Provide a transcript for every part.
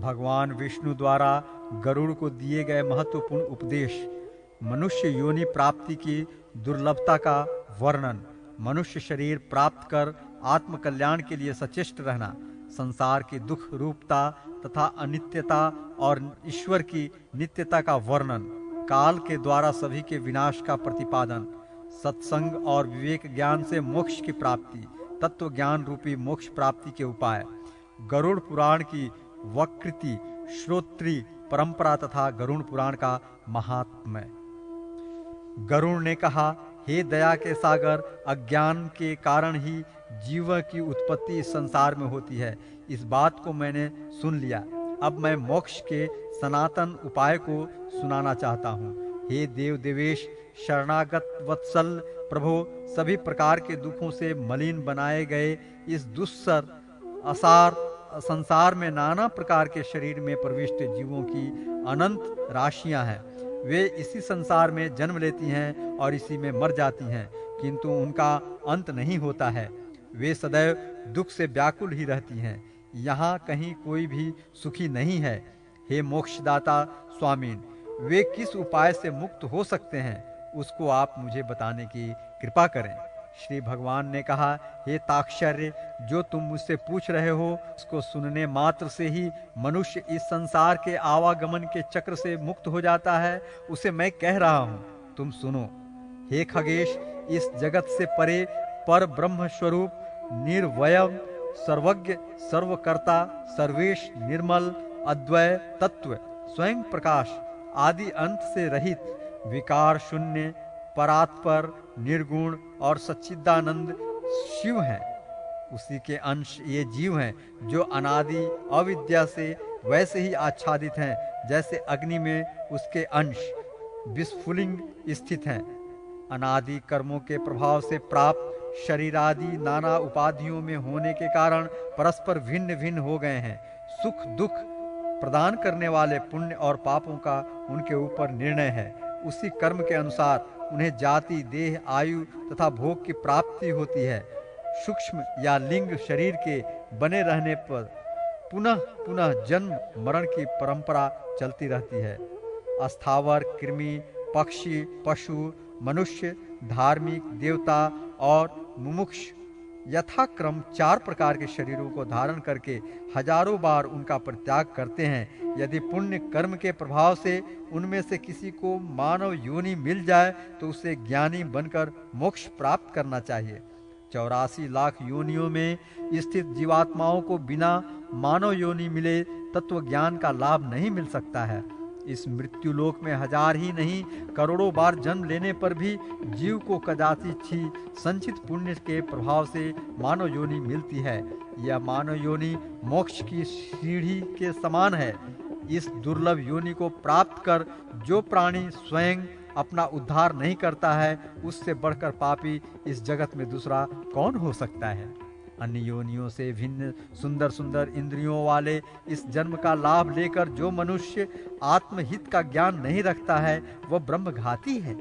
भगवान विष्णु द्वारा गरुड़ को दिए गए महत्वपूर्ण उपदेश, मनुष्य योनि प्राप्ति की दुर्लभता का वर्णन, मनुष्य शरीर प्राप्त कर आत्म कल्याण के लिए सचेष्ट रहना, संसार की दुख रूपता तथा अनित्यता और ईश्वर की नित्यता का वर्णन, काल के द्वारा सभी के विनाश का प्रतिपादन, सत्संग और विवेक ज्ञान से मोक्ष की प्राप्ति, तत्व ज्ञान रूपी मोक्ष प्राप्ति के उपाय, गरुड़ पुराण की वक्कृति, श्रोत्री परंपरा तथा गरुड़ पुराण का महात्म्य। गरुड़ ने कहा, हे दया के सागर, अज्ञान के कारण ही जीव की उत्पत्ति इस संसार में होती है। इस बात को मैंने सुन लिया। अब मैं मोक्ष के सनातन उपाय को सुनाना चाहता हूँ। हे देव देवेश, शरणागत वत्सल प्रभो, सभी प्रकार के दुखों से मलिन बनाए गए इस दुस्सर असार संसार में नाना प्रकार के शरीर में प्रविष्ट जीवों की अनंत राशियां हैं। वे इसी संसार में जन्म लेती हैं और इसी में मर जाती हैं, किंतु उनका अंत नहीं होता है। वे सदैव दुख से व्याकुल ही रहती हैं। यहाँ कहीं कोई भी सुखी नहीं है। हे मोक्षदाता स्वामीन, वे किस उपाय से मुक्त हो सकते हैं, उसको आप मुझे बताने की कृपा करें। श्री भगवान ने कहा, हे ताक्षर्य, जो तुम मुझसे पूछ रहे हो उसको सुनने मात्र से ही मनुष्य इस संसार के आवागमन के चक्र से मुक्त हो जाता है, उसे मैं कह रहा हूँ, तुम सुनो। हे खगेश, इस जगत से परे पर ब्रह्म स्वरूप निर्वयम, सर्वज्ञ, सर्वकर्ता, सर्वेश, निर्मल, अद्वय तत्व, स्वयं प्रकाश, आदि अंत से रहित, विकार शून्य, परात्पर, निर्गुण और सच्चिदानंद शिव हैं। उसी के अंश ये जीव हैं, जो अनादि अविद्या से वैसे ही आच्छादित हैं जैसे अग्नि में उसके अंश विस्फुलिंग स्थित हैं। अनादि कर्मों के प्रभाव से प्राप्त शरीर आदि नाना उपाधियों में होने के कारण परस्पर भिन्न भिन्न हो गए हैं। सुख दुख प्रदान करने वाले पुण्य और पापों का उनके ऊपर निर्णय है। उसी कर्म के अनुसार उन्हें जाति, देह, आयु तथा भोग की प्राप्ति होती है। सूक्ष्म या लिंग शरीर के बने रहने पर पुनः पुनः जन्म मरण की परंपरा चलती रहती है। अस्थावर, कृमि, पक्षी, पशु, मनुष्य, धार्मिक, देवता और मुमुक्ष यथाक्रम 4 प्रकार के शरीरों को धारण करके हजारों बार उनका परित्याग करते हैं। यदि पुण्य कर्म के प्रभाव से उनमें से किसी को मानव योनि मिल जाए तो उसे ज्ञानी बनकर मोक्ष प्राप्त करना चाहिए। 84 लाख योनियों में स्थित जीवात्माओं को बिना मानव योनि मिले तत्व ज्ञान का लाभ नहीं मिल सकता है। इस मृत्यु लोक में हजार ही नहीं करोड़ों बार जन्म लेने पर भी जीव को कदाचित ही संचित पुण्य के प्रभाव से मानव योनि मिलती है। यह मानव योनि मोक्ष की सीढ़ी के समान है। इस दुर्लभ योनि को प्राप्त कर जो प्राणी स्वयं अपना उद्धार नहीं करता है, उससे बढ़कर पापी इस जगत में दूसरा कौन हो सकता है। अन्य योनियों से भिन्न सुंदर सुंदर इंद्रियों वाले इस जन्म का लाभ लेकर जो मनुष्य आत्महित का ज्ञान नहीं रखता है, वह ब्रह्मघाती है।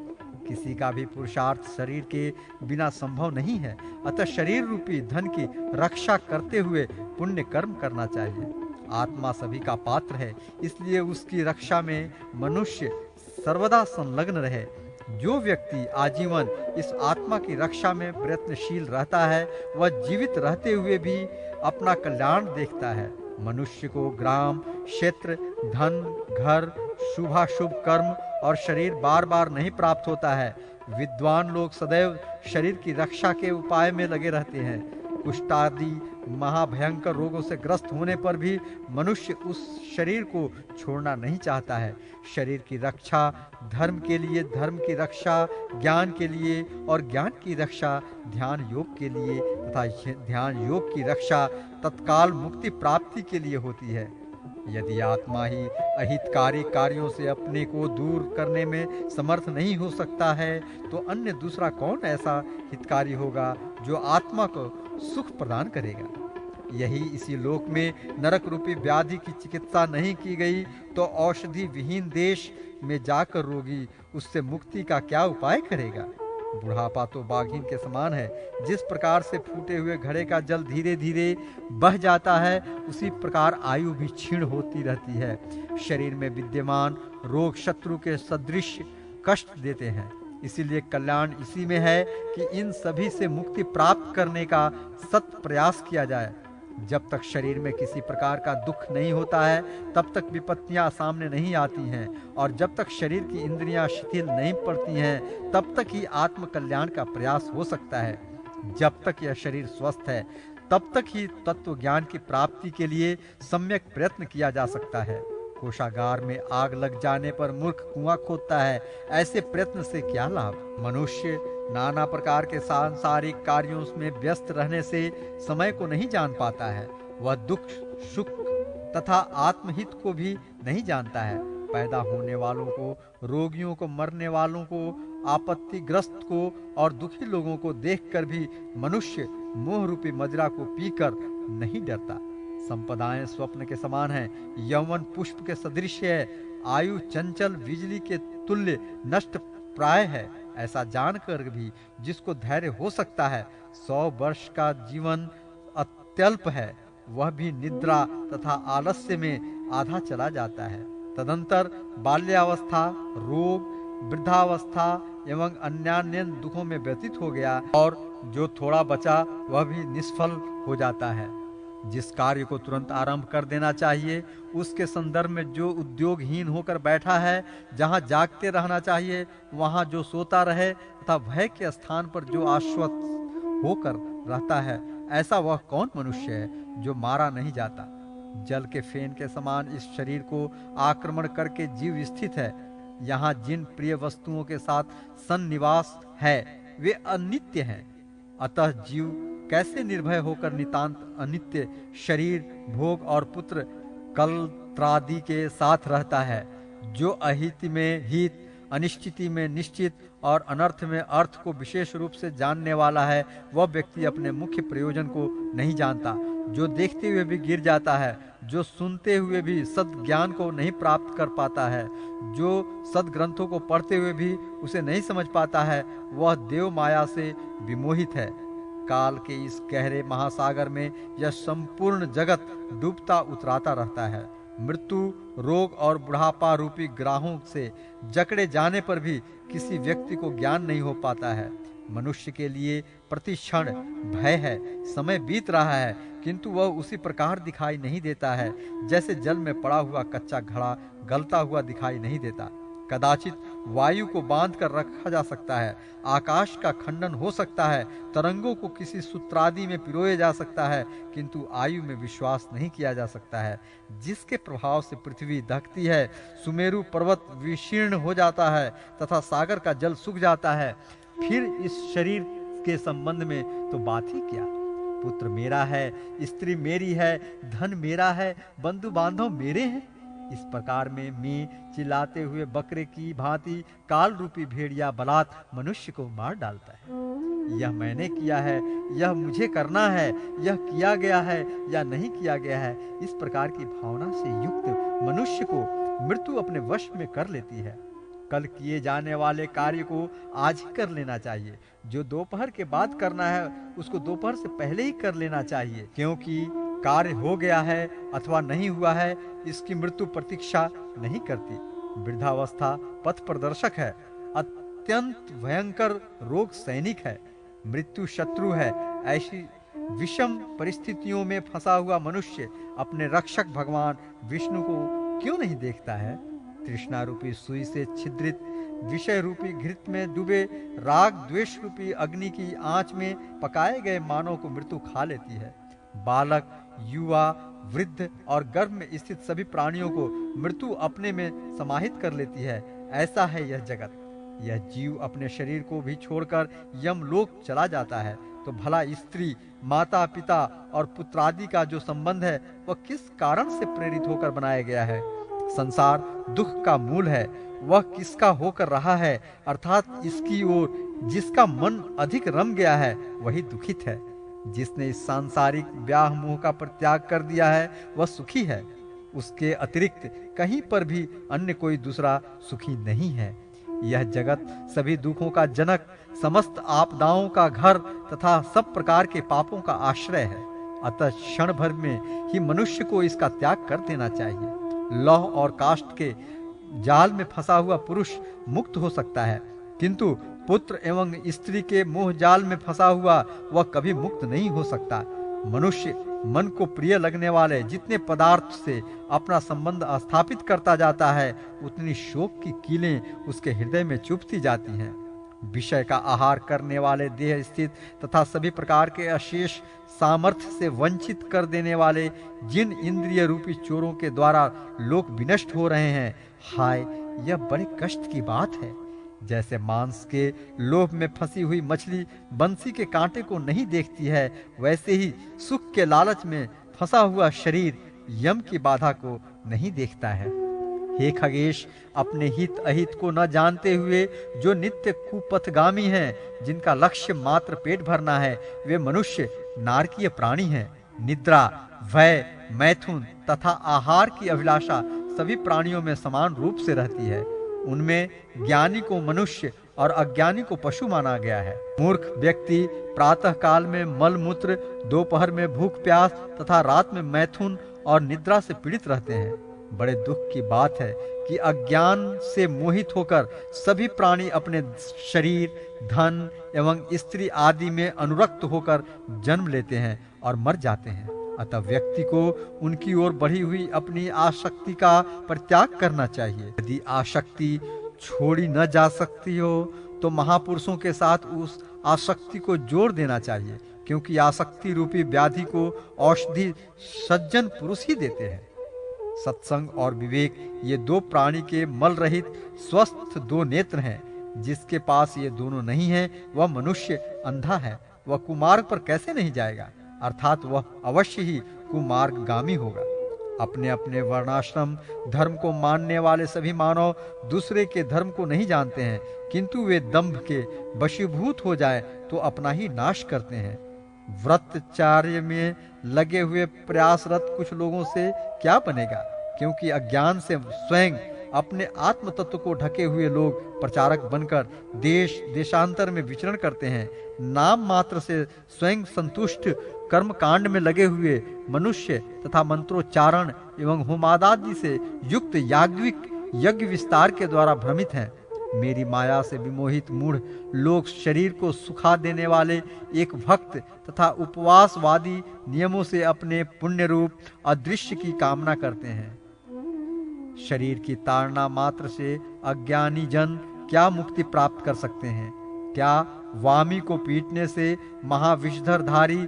किसी का भी पुरुषार्थ शरीर के बिना संभव नहीं है। अतः शरीर रूपी धन की रक्षा करते हुए पुण्य कर्म करना चाहिए। आत्मा सभी का पात्र है, इसलिए उसकी रक्षा में मनुष्य सर्वदा संलग्न रहे। जो व्यक्ति आजीवन इस आत्मा की रक्षा में प्रयत्नशील रहता है, वह जीवित रहते हुए भी अपना कल्याण देखता है। मनुष्य को ग्राम, क्षेत्र, धन, घर, शुभाशुभ कर्म और शरीर बार बार नहीं प्राप्त होता है। विद्वान लोग सदैव शरीर की रक्षा के उपाय में लगे रहते हैं। कुष्ठ आदि महाभयंकर रोगों से ग्रस्त होने पर भी मनुष्य उस शरीर को छोड़ना नहीं चाहता है। शरीर की रक्षा धर्म के लिए, धर्म की रक्षा ज्ञान के लिए और ज्ञान की रक्षा ध्यान योग के लिए तथा ध्यान योग की रक्षा तत्काल मुक्ति प्राप्ति के लिए होती है। यदि आत्मा ही अहितकारी कार्यों से अपने को दूर करने में समर्थ नहीं हो सकता है, तो अन्य दूसरा कौन ऐसा हितकारी होगा जो आत्मा को सुख प्रदान करेगा। यही इसी लोक में नरक रूपी व्याधि की चिकित्सा नहीं की गई तो औषधि विहीन देश में जाकर रोगी उससे मुक्ति का क्या उपाय करेगा। बुढ़ापा तो बाघिन के समान है। जिस प्रकार से फूटे हुए घड़े का जल धीरे धीरे बह जाता है, उसी प्रकार आयु भी क्षीण होती रहती है। शरीर में विद्यमान रोग शत्रु के सदृश कष्ट देते हैं। इसीलिए कल्याण इसी में है कि इन सभी से मुक्ति प्राप्त करने का सत प्रयास किया जाए। जब तक शरीर में किसी प्रकार का दुख नहीं होता है, तब तक विपत्तियां सामने नहीं आती हैं, और जब तक शरीर की इंद्रियां शिथिल नहीं पड़ती हैं, तब तक ही आत्म कल्याण का प्रयास हो सकता है। जब तक यह शरीर स्वस्थ है, तब तक ही तत्व ज्ञान की प्राप्ति के लिए सम्यक प्रयत्न किया जा सकता है। कोषागार में आग लग जाने पर मूर्ख कुआं खोदता है, ऐसे प्रयत्न से क्या लाभ। मनुष्य नाना प्रकार के सांसारिक कार्यों में व्यस्त रहने से समय को नहीं जान पाता है। वह दुख सुख तथा आत्महित को भी नहीं जानता है। पैदा होने वालों को, रोगियों को, मरने वालों को, आपत्तिग्रस्त को और दुखी लोगों को देखकर भी मनुष्य मोह रूपी मदिरा को पीकर नहीं डरता। संपदाएं स्वप्न के समान हैं, यौवन पुष्प के सदृश है, आयु चंचल बिजली के तुल्य नष्ट प्राय है। ऐसा जानकर भी जिसको धैर्य हो सकता है, 100 वर्ष का जीवन अत्यल्प है, वह भी निद्रा तथा आलस्य में आधा चला जाता है। तदंतर बाल्यावस्था, रोग, वृद्धावस्था एवं अन्यान्य दुखों में व्यतीत हो गया, और जो थोड़ा बचा वह भी निष्फल हो जाता है। जिस कार्य को तुरंत आरंभ कर देना चाहिए, उसके संदर्भ में जो उद्योगहीन होकर बैठा है, जहाँ जागते रहना चाहिए वहाँ जो सोता रहे, तथा भय के स्थान पर जो आश्वस्त होकर रहता है, ऐसा वह कौन मनुष्य है जो मारा नहीं जाता। जल के फेन के समान इस शरीर को आक्रमण करके जीव स्थित है। यहाँ जिन प्रिय वस्तुओं के साथ सन्निवास है, वे अनित्य हैं। अतः जीव कैसे निर्भय होकर नितांत अनित्य शरीर, भोग और पुत्र कलत्रादि के साथ रहता है। जो अहित में हित, अनिश्चिति में निश्चित और अनर्थ में अर्थ को विशेष रूप से जानने वाला है, वह व्यक्ति अपने मुख्य प्रयोजन को नहीं जानता। जो देखते हुए भी गिर जाता है, जो सुनते हुए भी सद्ज्ञान को नहीं प्राप्त कर पाता है, जो सद्ग्रंथों को पढ़ते हुए भी उसे नहीं समझ पाता है, वह देव माया से विमोहित है। काल के इस गहरे महासागर में यह संपूर्ण जगत डूबता उतराता रहता है। मृत्यु, रोग और बुढ़ापा रूपी ग्राहों से जकड़े जाने पर भी किसी व्यक्ति को ज्ञान नहीं हो पाता है। मनुष्य के लिए प्रति क्षण भय है। समय बीत रहा है, किंतु वह उसी प्रकार दिखाई नहीं देता है जैसे जल में पड़ा हुआ कच्चा घड़ा गलता हुआ दिखाई नहीं देता। कदाचित वायु को बांध कर रखा जा सकता है, आकाश का खंडन हो सकता है, तरंगों को किसी सूत्रादि में पिरोया जा सकता है, किंतु आयु में विश्वास नहीं किया जा सकता है। जिसके प्रभाव से पृथ्वी दहकती है, सुमेरु पर्वत विशीर्ण हो जाता है तथा सागर का जल सूख जाता है, फिर इस शरीर के संबंध में तो बात ही क्या। पुत्र मेरा है, स्त्री मेरी है, धन मेरा है, बंधु बांधव मेरे हैं। इस प्रकार में मैं चिल्लाते हुए बकरे की भांति काल रूपी भेड़िया बलात् मनुष्य को मार डालता है। यह मैंने किया है, यह मुझे करना है, यह किया गया है या नहीं किया गया है, इस प्रकार की भावना से युक्त मनुष्य को मृत्यु अपने वश में कर लेती है। कल किए जाने वाले कार्य को आज ही कर लेना चाहिए। जो दोपहर के बाद करना है, उसको दोपहर से पहले ही कर लेना चाहिए, क्योंकि कार्य हो गया है अथवा नहीं हुआ है, इसकी मृत्यु प्रतीक्षा नहीं करती। वृद्धावस्था पथ प्रदर्शक है, अत्यंत भयंकर रोग सैनिक है, मृत्यु शत्रु है। ऐसी विषम परिस्थितियों में फंसा हुआ मनुष्य अपने रक्षक भगवान विष्णु को क्यों नहीं देखता है। तृष्णा रूपी सुई से छिद्रित, विषय रूपी घृत में डूबे, राग द्वेष रूपी अग्नि की आंच में पकाए गए मानव को मृत्यु खा लेती है। बालक, युवा, वृद्ध और गर्भ में स्थित सभी प्राणियों को मृत्यु अपने में समाहित कर लेती है। ऐसा है यह जगत। यह जीव अपने शरीर को भी छोड़कर यमलोक चला जाता है, तो भला स्त्री, माता, पिता और पुत्रादि का जो संबंध है, वह किस कारण से प्रेरित होकर बनाया गया है। संसार दुख का मूल है, वह किसका होकर रहा है, अर्थात इसकी ओर जिसका मन अधिक रम गया है वही दुखित है। जिसने इस सांसारिक व्याह मोह का परित्याग कर दिया है वह सुखी है। उसके अतिरिक्त कहीं पर भी अन्य कोई दूसरा सुखी नहीं है। यह जगत सभी दुखों का जनक, समस्त आपदाओं का घर तथा सब प्रकार के पापों का आश्रय है। अतः क्षण भर में ही मनुष्य को इसका त्याग कर देना चाहिए। लौह और काष्ठ के जाल में फंसा हुआ पुरुष मुक्त हो सकता है, किंतु पुत्र एवं स्त्री के मोह जाल में फंसा हुआ वह कभी मुक्त नहीं हो सकता। मनुष्य मन को प्रिय लगने वाले जितने पदार्थ से अपना संबंध स्थापित करता जाता है, उतनी शोक की कीलें उसके हृदय में चुभती जाती हैं। विषय का आहार करने वाले देह स्थित तथा सभी प्रकार के अशेष सामर्थ्य से वंचित कर देने वाले जिन इंद्रिय रूपी चोरों के द्वारा लोग विनष्ट हो रहे हैं, हाय यह बड़े कष्ट की बात है। जैसे मांस के लोभ में फंसी हुई मछली बंसी के कांटे को नहीं देखती है, वैसे ही सुख के लालच में फंसा हुआ शरीर यम की बाधा को नहीं देखता है। हे खगेश, अपने हित अहित को न जानते हुए जो नित्य कुपथगामी हैं, जिनका लक्ष्य मात्र पेट भरना है, वे मनुष्य नारकीय प्राणी हैं। निद्रा, भय, मैथुन तथा आहार की अभिलाषा सभी प्राणियों में समान रूप से रहती है। उनमें ज्ञानी को मनुष्य और अज्ञानी को पशु माना गया है। मूर्ख व्यक्ति प्रातः काल में मल मूत्र, दोपहर में भूख प्यास तथा रात में मैथुन और निद्रा से पीड़ित रहते हैं। बड़े दुख की बात है कि अज्ञान से मोहित होकर सभी प्राणी अपने शरीर, धन एवं स्त्री आदि में अनुरक्त होकर जन्म लेते हैं और मर जाते हैं। अतः व्यक्ति को उनकी ओर बढ़ी हुई अपनी आसक्ति का परित्याग करना चाहिए। यदि आसक्ति छोड़ी न जा सकती हो तो महापुरुषों के साथ उस आसक्ति को जोड़ देना चाहिए, क्योंकि आसक्ति रूपी व्याधि को औषधि सज्जन पुरुष ही देते हैं। सत्संग और विवेक ये दो प्राणी के मल रहित स्वस्थ दो नेत्र हैं। जिसके पास ये दोनों नहीं है वह मनुष्य अंधा है। वह कुमार्ग पर कैसे नहीं जाएगा, अर्थात वह अवश्य ही कुमार्गगामी होगा। अपने अपने वर्णाश्रम धर्म को मानने वाले सभी मानव दूसरे के धर्म को नहीं जानते हैं, किंतु वे दंभ के वशीभूत हो जाए तो अपना ही नाश करते हैं। व्रतचार्य में लगे हुए प्रयासरत कुछ लोगों से क्या बनेगा, क्योंकि अज्ञान से स्वयं अपने आत्म तत्व को ढके हुए लोग प्रचारक बनकर देश देशांतर में विचरण करते हैं। नाम मात्र से स्वयं संतुष्ट कर्म कांड में लगे हुए मनुष्य तथा मंत्रोच्चारण एवं होमादि से युक्त याज्ञिक यज्ञ विस्तार के द्वारा भ्रमित हैं। मेरी माया से विमोहित मूढ़ लोग शरीर को सुखा देने वाले एक भक्त तथा उपवासवादी नियमों से अपने पुण्य रूप अदृश्य की कामना करते हैं। शरीर की ताड़ना मात्र से अज्ञानी जन क्या मुक्ति प्राप्त कर सकते हैं? क्या वामी को पीटने से महाविषधरधारी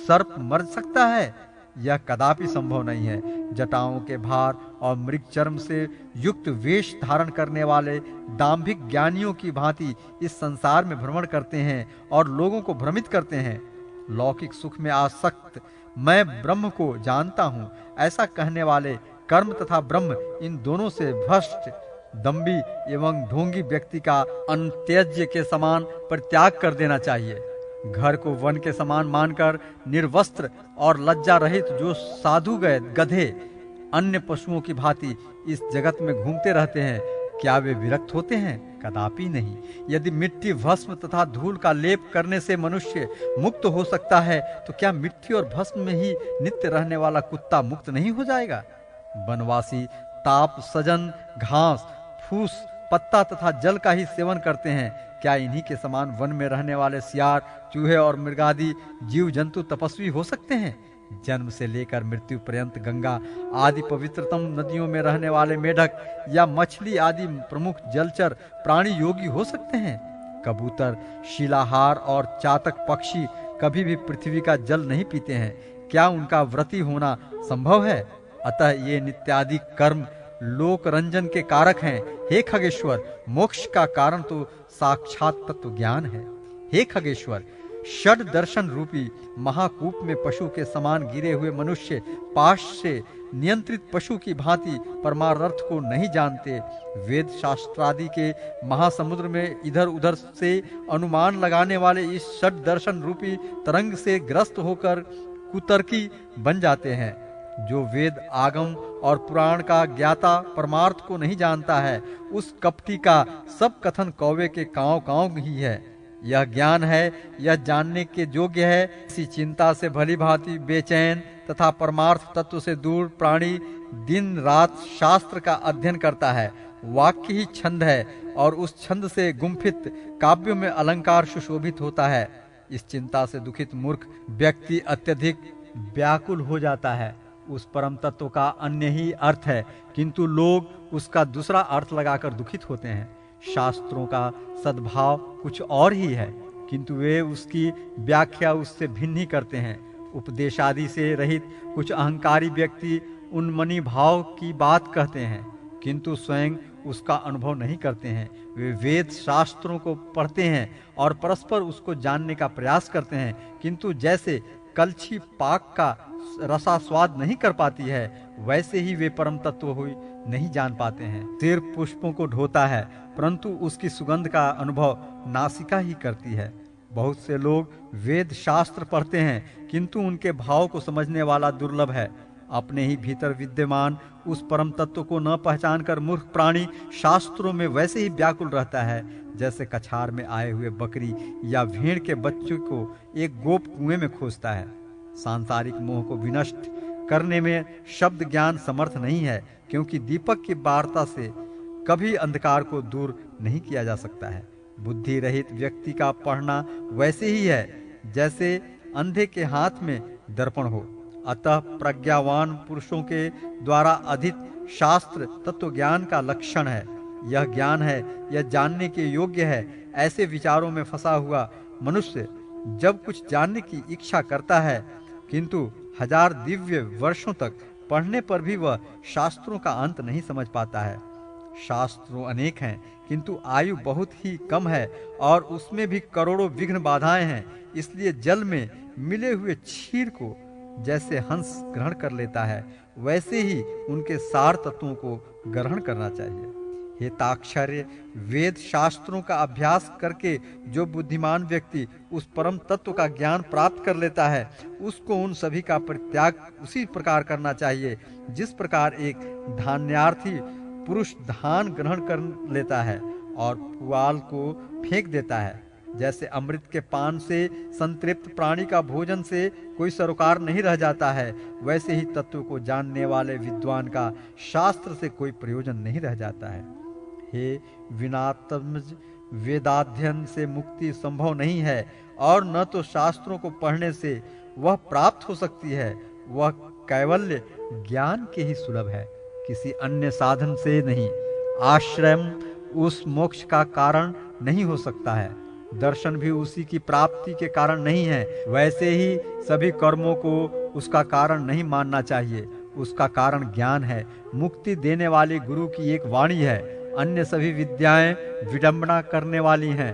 सर्प मर सकता है? यह कदापि संभव नहीं है। जटाओं के भार और मृग चर्म से युक्त वेश धारण करने वाले दाम्भिक ज्ञानियों की भांति इस संसार में भ्रमण करते हैं और लोगों को भ्रमित करते हैं। लौकिक सुख में आसक्त मैं ब्रह्म को जानता हूँ, ऐसा कहने वाले कर्म तथा ब्रह्म इन दोनों से भ्रष्ट दंभी एवं ढोंगी व्यक्ति का अंत्यज्य के समान परित्याग कर देना चाहिए। घर को वन के समान मानकर निर्वस्त्र और लज्जा रहित जो साधु गए गधे अन्य पशुओं की भांति इस जगत में घूमते रहते हैं, क्या वे विरक्त होते हैं? कदापि नहीं। यदि मिट्टी, भस्म तथा धूल का लेप करने से मनुष्य मुक्त हो सकता है, तो क्या मिट्टी और भस्म में ही नित्य रहने वाला कुत्ता मुक्त नहीं हो जाएगा? वनवासी ताप, सजन, घास, फूस, पत्ता तथा जल का ही सेवन करते हैं। क्या इन्हीं के समान वन में रहने वाले सियार, चूहे और मृगादि जीव जंतु तपस्वी हो सकते हैं? जन्म से लेकर मृत्यु पर्यंत गंगा आदि पवित्रतम नदियों में रहने वाले मेढक या मछली आदि प्रमुख जलचर प्राणी योगी हो सकते हैं? कबूतर, शीलाहार और चातक पक्षी कभी भी पृथ्वी का जल नहीं पीते हैं। क्या उनका व्रती होना संभव है? अतः ये नित्यादि कर्म लोक रंजन के कारक हैं। हे खगेश्वर, मोक्ष का कारण तो साक्षात तत्व ज्ञान है। हे खगेश्वर, षड दर्शन रूपी महाकूप में पशु के समान गिरे हुए मनुष्य पाश से नियंत्रित पशु की भांति परमार्थ को नहीं जानते। वेद शास्त्रादि के महासमुद्र में इधर उधर से अनुमान लगाने वाले इस षड दर्शन रूपी तरंग से ग्रस्त होकर कुतर्की बन जाते हैं। जो वेद आगम और पुराण का ज्ञाता परमार्थ को नहीं जानता है, उस कपटी का सब कथन कौवे के कांव कांव ही है। यह ज्ञान है, यह जानने के योग्य है। इसी चिंता से भली भांति बेचैन तथा परमार्थ तत्व से दूर प्राणी दिन रात शास्त्र का अध्ययन करता है। वाक्य ही छंद है और उस छंद से गुम्फित काव्यों में अलंकार सुशोभित होता है। इस चिंता से दुखित मूर्ख व्यक्ति अत्यधिक व्याकुल हो जाता है। उस परम तत्व का अन्य ही अर्थ है, किंतु लोग उसका दूसरा अर्थ लगाकर दुखित होते हैं। शास्त्रों का सद्भाव कुछ और ही है, किंतु वे उसकी व्याख्या उससे भिन्न ही करते हैं। उपदेशादि से रहित कुछ अहंकारी व्यक्ति उन्मनी भाव की बात कहते हैं, किंतु स्वयं उसका अनुभव नहीं करते हैं। वे वेद शास्त्रों को पढ़ते हैं और परस्पर उसको जानने का प्रयास करते हैं, किंतु जैसे कलछी पाक का रसास्वाद नहीं कर पाती है, वैसे ही वे परम तत्व हुई नहीं जान पाते हैं। सिर पुष्पों को ढोता है, परंतु उसकी सुगंध का अनुभव नासिका ही करती है। बहुत से लोग वेद शास्त्र पढ़ते हैं, किंतु उनके भाव को समझने वाला दुर्लभ है। अपने ही भीतर विद्यमान उस परम तत्व को न पहचानकर मूर्ख प्राणी शास्त्रों में वैसे ही व्याकुल रहता है, जैसे कछार में आए हुए बकरी या भेड़ के बच्चों को एक गोप कुएं में खोजता है। सांसारिक मोह को विनष्ट करने में शब्द ज्ञान समर्थ नहीं है, क्योंकि दीपक की वार्ता से कभी अंधकार को दूर नहीं किया जा सकता है। बुद्धि रहित व्यक्ति का पढ़ना वैसे ही है जैसे अंधे के हाथ में दर्पण हो। अतः प्रज्ञावान पुरुषों के द्वारा अधित शास्त्र तत्व ज्ञान का लक्षण है। यह ज्ञान है, यह जानने के योग्य है। ऐसे विचारों में फंसा हुआ मनुष्य जब कुछ जानने की इच्छा करता है, किंतु 1000 दिव्य वर्षों तक पढ़ने पर भी वह शास्त्रों का अंत नहीं समझ पाता है। शास्त्रों अनेक हैं, किंतु आयु बहुत ही कम है और उसमें भी करोड़ों विघ्न बाधाएं हैं। इसलिए जल में मिले हुए क्षीर को जैसे हंस ग्रहण कर लेता है, वैसे ही उनके सार तत्वों को ग्रहण करना चाहिए। हे ताक्षर्य, वेद शास्त्रों का अभ्यास करके जो बुद्धिमान व्यक्ति उस परम तत्व का ज्ञान प्राप्त कर लेता है, उसको उन सभी का परित्याग उसी प्रकार करना चाहिए जिस प्रकार एक धान्यार्थी पुरुष धान ग्रहण कर लेता है और पुआल को फेंक देता है। जैसे अमृत के पान से संतृप्त प्राणी का भोजन से कोई सरोकार नहीं रह जाता है, वैसे ही तत्व को जानने वाले विद्वान का शास्त्र से कोई प्रयोजन नहीं रह जाता है। हे विनातमज, वेदाध्ययन से मुक्ति संभव नहीं है और न तो शास्त्रों को पढ़ने से वह प्राप्त हो सकती है। वह कैवल्य ज्ञान के ही सुलभ है, किसी अन्य साधन से नहीं। आश्रय उस मोक्ष का कारण नहीं हो सकता है, दर्शन भी उसी की प्राप्ति के कारण नहीं है। वैसे ही सभी कर्मों को उसका कारण नहीं मानना चाहिए, उसका कारण ज्ञान है। मुक्ति देने वाले गुरु की एक वाणी है, अन्य सभी विद्याएं विडंबना करने वाली हैं।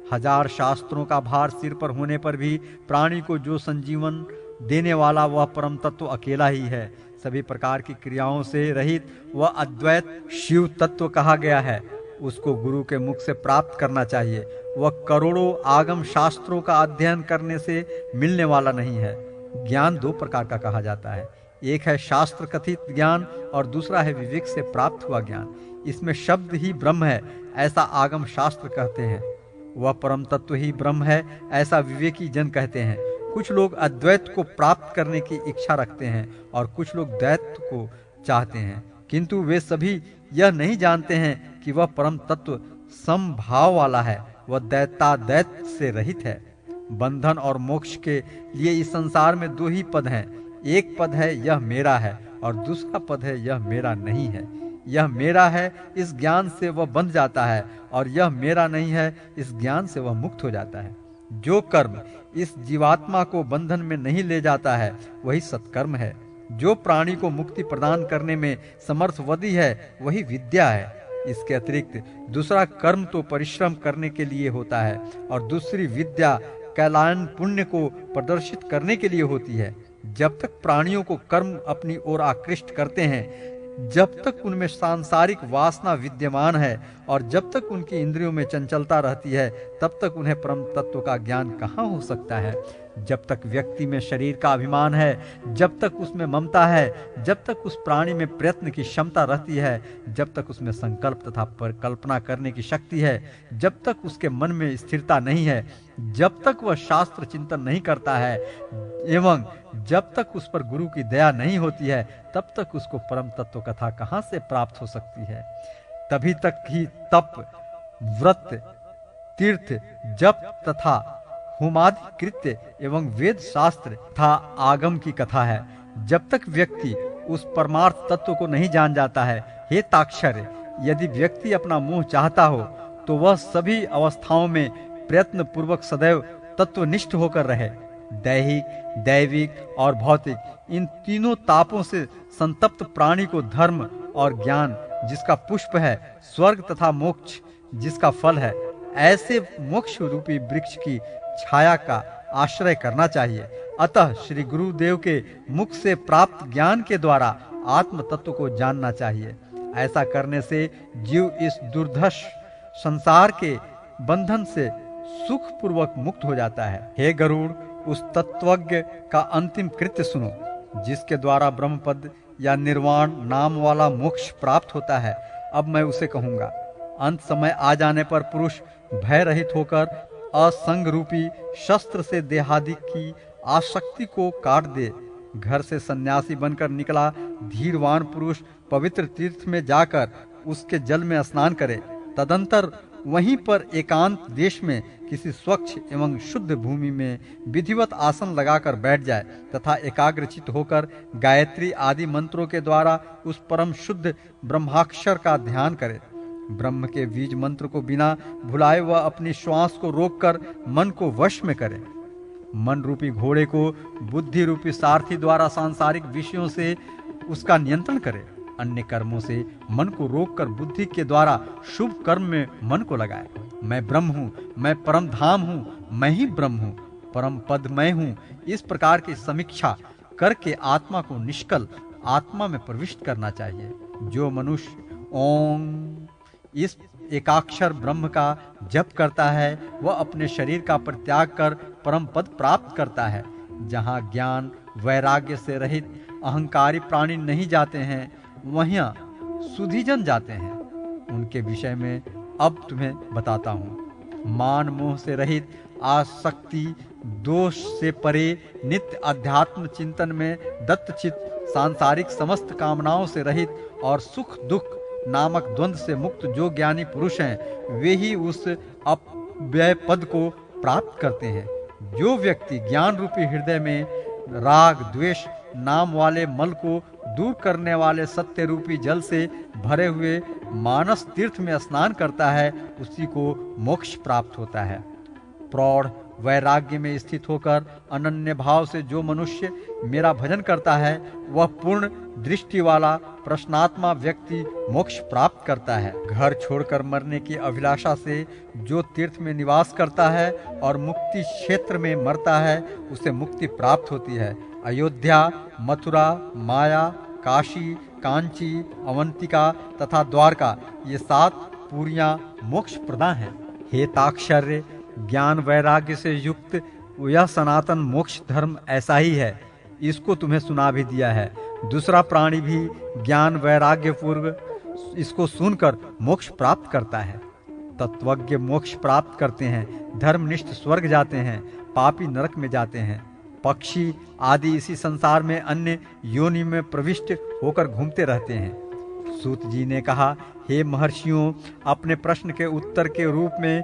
1000 शास्त्रों का भार सिर पर होने पर भी प्राणी को जो संजीवन देने वाला वह परम तत्व अकेला ही है। सभी प्रकार की क्रियाओं से रहित वह अद्वैत शिव तत्व कहा गया है। उसको गुरु के मुख से प्राप्त करना चाहिए। वह करोड़ों आगम शास्त्रों का अध्ययन करने से मिलने वाला नहीं है। ज्ञान 2 प्रकार का कहा जाता है, एक है शास्त्र कथित ज्ञान और दूसरा है विवेक से प्राप्त हुआ ज्ञान। इसमें शब्द ही ब्रह्म है, ऐसा आगम शास्त्र कहते हैं। वह परम तत्व ही ब्रह्म है, ऐसा विवेकी जन कहते हैं। कुछ लोग अद्वैत को प्राप्त करने की इच्छा रखते हैं और कुछ लोग द्वैत को चाहते हैं, किंतु वे सभी यह नहीं जानते हैं कि वह परम तत्व समभाव वाला है, वह दैत्याद्वैत से रहित है। बंधन और मोक्ष के लिए इस संसार में 2 ही पद हैं, एक पद है यह मेरा है और दूसरा पद है यह मेरा नहीं है। यह मेरा है, इस ज्ञान से वह बंध जाता है, और यह मेरा नहीं है, इस ज्ञान से वह मुक्त हो जाता है। जो कर्म इस जीवात्मा को बंधन में नहीं ले जाता है वही सत्कर्म है। जो प्राणी को मुक्ति प्रदान करने में समर्थवदी है वही विद्या है। इसके अतिरिक्त दूसरा कर्म तो परिश्रम करने के लिए होता है और दूसरी विद्या कैलायन पुण्य को प्रदर्शित करने के लिए होती है। जब तक प्राणियों को कर्म अपनी ओर आकृष्ट करते हैं, जब तक उनमें सांसारिक वासना विद्यमान है और जब तक उनकी इंद्रियों में चंचलता रहती है, तब तक उन्हें परम तत्व का ज्ञान कहाँ हो सकता है। जब तक व्यक्ति में शरीर का अभिमान है, जब तक उसमें ममता है, जब तक उस प्राणी में प्रयत्न की क्षमता रहती है, जब तक उसमें संकल्प तथा परिकल्पना करने की शक्ति है, जब तक उसके मन में स्थिरता नहीं है, जब तक वह शास्त्र चिंतन नहीं करता है एवं जब तक उस पर गुरु की दया नहीं होती है, तब तक उसको परम तत्व कथा कहाँ से प्राप्त हो सकती है। तभी तक ही तप, व्रत, तीर्थ, जप तथा होमादि कृत्य एवं वेद शास्त्र तथा आगम की कथा है। जब तक व्यक्ति उस परमार्थ तत्व को नहीं जान जाता है। हे ताक्षर्य, यदि व्यक्ति अपना मोह चाहता हो तो वह सभी अवस्थाओं में प्रयत्न पूर्वक सदैव तत्वनिष्ठ होकर रहे। दैहिक, दैविक और भौतिक इन तीनों तापों से संतप्त प्राणी को धर्म और ज्ञान जिसका पुष्प है, स्वर्ग तथा मोक्ष जिसका फल है, ऐसे मोक्ष रूपी वृक्ष की छाया का आश्रय करना चाहिए। अतः श्री गुरुदेव के मुख से प्राप्त ज्ञान के द्वारा आत्म तत्व को जानना चाहिए। ऐसा करने से जीव इस दुर्धर्ष संसार के बंधन से सुख पूर्वक मुक्त हो जाता है। हे गरुड़, उस तत्वज्ञ का अंतिम कृत्य सुनो, जिसके द्वारा ब्रह्मपद या निर्वाण नाम वाला मोक्ष प्राप्त होता है। अब मैं उसे कहूंगा। अंत समय आ जाने पर पुरुष भय रहित होकर असंग रूपी शस्त्र से देहादि की आसक्ति को काट दे। घर से सन्यासी बनकर निकला धीरवान पुरुष पवित्र तीर्थ में जाकर उसके जल में स्नान करे। तदंतर वहीं पर एकांत देश में किसी स्वच्छ एवं शुद्ध भूमि में विधिवत आसन लगाकर बैठ जाए तथा एकाग्रचित होकर गायत्री आदि मंत्रों के द्वारा उस परम शुद्ध ब्रह्माक्षर का ध्यान करे। ब्रह्म के बीज मंत्र को बिना भुलाए वह अपनी श्वास को रोककर मन को वश में करे। मन रूपी घोड़े को बुद्धि रूपी सारथी द्वारा सांसारिक विषयों से उसका नियंत्रण करे। अन्य कर्मों से मन को रोककर बुद्धि के द्वारा शुभ कर्म में मन को लगाए। मैं ब्रह्म हूँ, मैं परम धाम हूँ, मैं ही ब्रह्म हूँ, परम पद मैं हूँ। इस प्रकार की समीक्षा करके आत्मा को निष्कल आत्मा में प्रविष्ट करना चाहिए। जो मनुष्य ओम इस एकाक्षर ब्रह्म का जप करता है वह अपने शरीर का परित्याग कर परम पद प्राप्त करता है। जहाँ ज्ञान वैराग्य से रहित अहंकारी प्राणी नहीं जाते हैं, वहीं सुधीजन जाते हैं। उनके विषय में अब तुम्हें बताता हूँ। मान मोह से रहित, आसक्ति दोष से परे, नित्य अध्यात्म चिंतन में दत्तचित, सांसारिक समस्त कामनाओं से रहित और सुख दुख नामक द्वंद्व से मुक्त जो ज्ञानी पुरुष हैं, वे ही उस अव्यय पद को प्राप्त करते हैं। जो व्यक्ति ज्ञान रूपी हृदय में राग द्वेष नाम वाले मल को दूर करने वाले सत्य रूपी जल से भरे हुए मानस तीर्थ में स्नान करता है, उसी को मोक्ष प्राप्त होता है। प्रौढ़ वैराग्य में स्थित होकर अनन्य भाव से जो मनुष्य मेरा भजन करता है, वह पूर्ण दृष्टि वाला प्रश्नात्मा व्यक्ति मोक्ष प्राप्त करता है। घर छोड़कर मरने की अभिलाषा से जो तीर्थ में निवास करता है और मुक्ति क्षेत्र में मरता है, उसे मुक्ति प्राप्त होती है। अयोध्या, मथुरा, माया, काशी, कांची, अवंतिका तथा द्वारका ये 7 पुरियां मोक्ष प्रदा हैं। हे ताक्षर्य, ज्ञान वैराग्य से युक्त यह सनातन मोक्ष धर्म ऐसा ही है। इसको तुम्हें सुना भी दिया है। दूसरा प्राणी भी ज्ञान वैराग्य पूर्व इसको सुनकर मोक्ष प्राप्त करता है। तत्वज्ञ मोक्ष प्राप्त करते हैं, धर्मनिष्ठ स्वर्ग जाते हैं, पापी नरक में जाते हैं। पक्षी आदि इसी संसार में अन्य योनि में प्रविष्ट होकर घूमते रहते हैं। सूत जी ने कहा, हे महर्षियों, अपने प्रश्न के उत्तर के रूप में